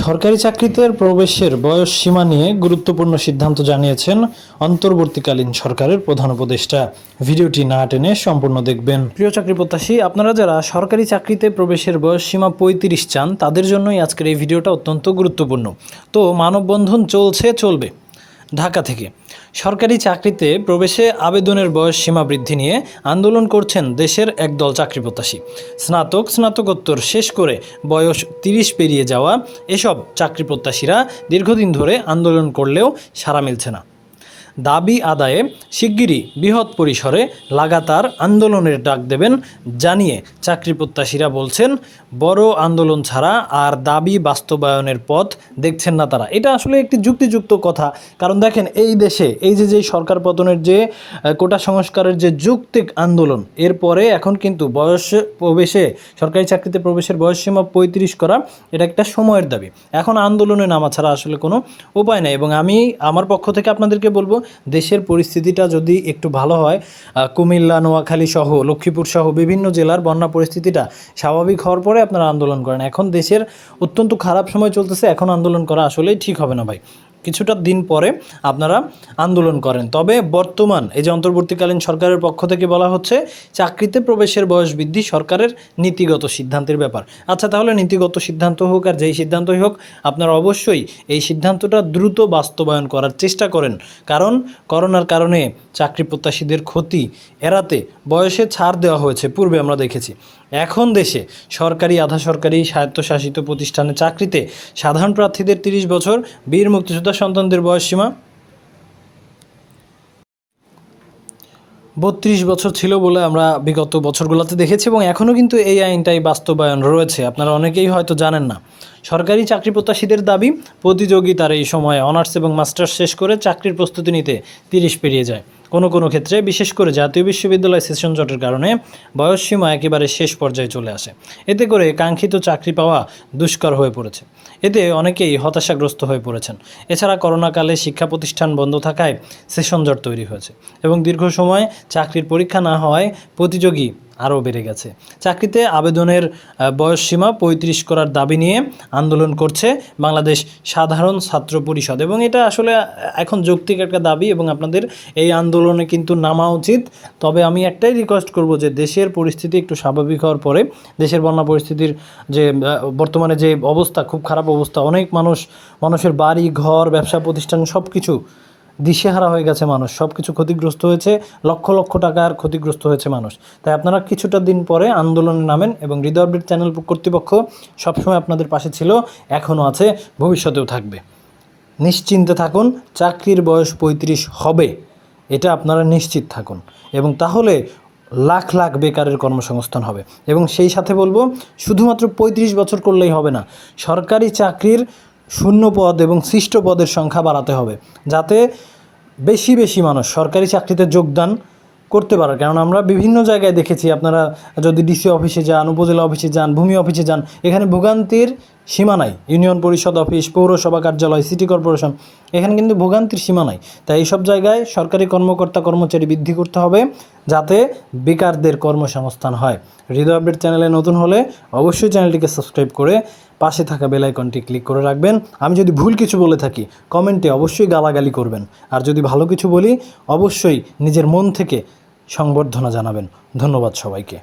সরকারি চাকরিতে প্রবেশের বয়স সীমা নিয়ে গুরুত্বপূর্ণ সিদ্ধান্ত জানিয়েছেন অন্তর্বর্তীকালীন সরকারের প্রধান উপদেষ্টা। ভিডিওটি না টেনে সম্পূর্ণ দেখবেন। প্রিয় চাকরি প্রত্যাশী, আপনারা যারা সরকারি চাকরিতে প্রবেশের বয়স সীমা 35 চান, তাদের জন্যই আজকের এই ভিডিওটা অত্যন্ত গুরুত্বপূর্ণ। তো মানববন্ধন চলবে ঢাকা থেকে। সরকারি চাকরিতে প্রবেশে আবেদনের বয়স সীমা বৃদ্ধি নিয়ে আন্দোলন করছেন দেশের একদল চাকরি প্রত্যাশী। স্নাতকোত্তর শেষ করে বয়স 30 পেরিয়ে যাওয়া এসব চাকরি প্রত্যাশীরা দীর্ঘদিন ধরে আন্দোলন করলেও সাড়া মিলছে না। দাবি আদায়ে শিগগিরই বৃহৎ পরিসরে লাগাতার আন্দোলনের ডাক দেবেন জানিয়ে চাকরি প্রত্যাশীরা বলছেন, বড় আন্দোলন ছাড়া আর দাবি বাস্তবায়নের পথ দেখছেন না তারা। এটা আসলে একটি যুক্তিযুক্ত কথা, কারণ দেখেন এই দেশে এই যে সরকার পতনের যে কোটা সংস্কারের যে যৌক্তিক আন্দোলন, এরপরে এখন কিন্তু প্রবেশে সরকারি চাকরিতে প্রবেশের বয়সসীমা 35 করা এটা একটা সময়ের দাবি। এখন আন্দোলনে নামা ছাড়া আসলে কোনো উপায় নেই। এবং আমি আমার পক্ষ থেকে আপনাদেরকে বলবো, দেশের পরিস্থিতিটা যদি একটু ভালো হয়, কুমিল্লা, নোয়াখালী সহ লক্ষ্মীপুর সহ বিভিন্ন জেলার বন্যা পরিস্থিতিটা স্বাভাবিক হওয়ার পরে আপনারা আন্দোলন করেন। এখন দেশের অত্যন্ত খারাপ সময় চলতেছে, এখন আন্দোলন করা আসলেই ঠিক হবে না ভাই। কিছুটা দিন পরে আপনারা আন্দোলন করেন। তবে বর্তমান এই যে অন্তর্বর্তীকালীন সরকারের পক্ষ থেকে বলা হচ্ছে চাকরিতে প্রবেশের বয়স বৃদ্ধি সরকারের নীতিগত সিদ্ধান্তের ব্যাপার। আচ্ছা, তাহলে নীতিগত সিদ্ধান্ত হোক আর যেই সিদ্ধান্তই হোক, আপনারা অবশ্যই এই সিদ্ধান্তটা দ্রুত বাস্তবায়ন করার চেষ্টা করেন। কারণ করোনার কারণে চাকরি প্রত্যাশীদের ক্ষতি এড়াতে বয়সে ছাড় দেওয়া হয়েছে, পূর্বে আমরা দেখেছি। এখন দেশে সরকারি, আধা সরকারি, স্বায়ত্তশাসিত প্রতিষ্ঠানে চাকরিতে সাধারণ প্রার্থীদের 30 বছর, বীর মুক্তিযোদ্ধা সন্তানদের বয়সসীমা 32 বছর ছিল বলে আমরা বিগত বছরগুলোতে দেখেছি, এবং এখনও কিন্তু এই আইনটাই বাস্তবায়ন রয়েছে। আপনারা অনেকেই হয়তো জানেন না। সরকারি চাকরি প্রত্যাশীদের দাবি, প্রতিযোগিতার এই সময়ে অনার্স এবং মাস্টার্স শেষ করে চাকরির প্রস্তুতি নিতে 30 পেরিয়ে যায়। কোনো ক্ষেত্রে, বিশেষ করে জাতীয় বিশ্ববিদ্যালয় সেশন জটের কারণে বয়সসীমা একেবারে শেষ পর্যায়ে চলে আসে। এতে করে কাঙ্ক্ষিত চাকরি পাওয়া দুষ্কর হয়ে পড়েছে। এতে অনেকেই হতাশাগ্রস্ত হয়ে পড়েছেন। এছাড়া করোনাকালে শিক্ষা প্রতিষ্ঠান বন্ধ থাকায় সেশন জট তৈরি হয়েছে এবং দীর্ঘ সময় চাকরির পরীক্ষা না হওয়ায় প্রতিযোগী আরও বেড়ে গেছে। চাকরিতে আবেদনের বয়সসীমা 35 করার দাবি নিয়ে আন্দোলন করছে বাংলাদেশ সাধারণ ছাত্র পরিষদ, এবং এটা আসলে এখন যৌক্তিক একটা দাবি এবং আপনাদের এই আন্দোলনে কিন্তু নামা উচিত। তবে আমি একটাই রিকোয়েস্ট করব যে দেশের পরিস্থিতি একটু স্বাভাবিক হওয়ার পরে, দেশের বন্যা পরিস্থিতির যে বর্তমানে যে অবস্থা, খুব খারাপ অবস্থা, অনেক মানুষের বাড়ি ঘর ব্যবসা প্রতিষ্ঠান সব কিছু দিশেহারা হয়ে গেছে, মানুষ সব কিছু ক্ষতিগ্রস্ত হয়েছে, লক্ষ লক্ষ টাকার ক্ষতিগ্রস্ত হয়েছে মানুষ। তাই আপনারা কিছুটা দিন পরে আন্দোলনে নামেন, এবং হৃদয় আপডেট চ্যানেল কর্তৃপক্ষ সবসময় আপনাদের পাশে ছিল, এখনও আছে, ভবিষ্যতেও থাকবে। নিশ্চিন্তে থাকুন, চাকরির বয়স 35 হবে, এটা আপনারা নিশ্চিত থাকুন, এবং তাহলে লাখ লাখ বেকারের কর্মসংস্থান হবে। এবং সেই সাথে বলবো, শুধুমাত্র 35 বছর করলেই হবে না, সরকারি চাকরির শূন্য পদ এবং সৃষ্ট পদের সংখ্যা বাড়াতে হবে, যাতে বেশি মানুষ সরকারি চাকরিতে যোগদান করতে পারে। কারণ আমরা বিভিন্ন জায়গায় দেখেছি, আপনারা যদি ডিসি অফিসে যান, উপজেলা অফিসে যান, ভূমি অফিসে যান, এখানে ভোগান্তির সীমা নাই। ইউনিয়ন পরিষদ অফিস, পৌরসভা কার্যালয়, সিটি কর্পোরেশন, এখানে কিন্তু ভোগান্তির সীমা নাই। তাই এইসব জায়গায় সরকারি কর্মকর্তা কর্মচারী বৃদ্ধি করতে হবে, যাতে বেকারদের কর্মসংস্থান হয়। হৃদয় আপডেট চ্যানেলে নতুন হলে অবশ্যই চ্যানেলটিকে সাবস্ক্রাইব করে পাশে থাকা বেল আইকনটি ক্লিক করে রাখবেন। আমি যদি ভুল কিছু বলে থাকি কমেন্টে অবশ্যই গালাগালি করবেন, আর যদি ভালো কিছু বলি অবশ্যই নিজের মন থেকে সংবর্ধনা জানাবেন। ধন্যবাদ সবাইকে।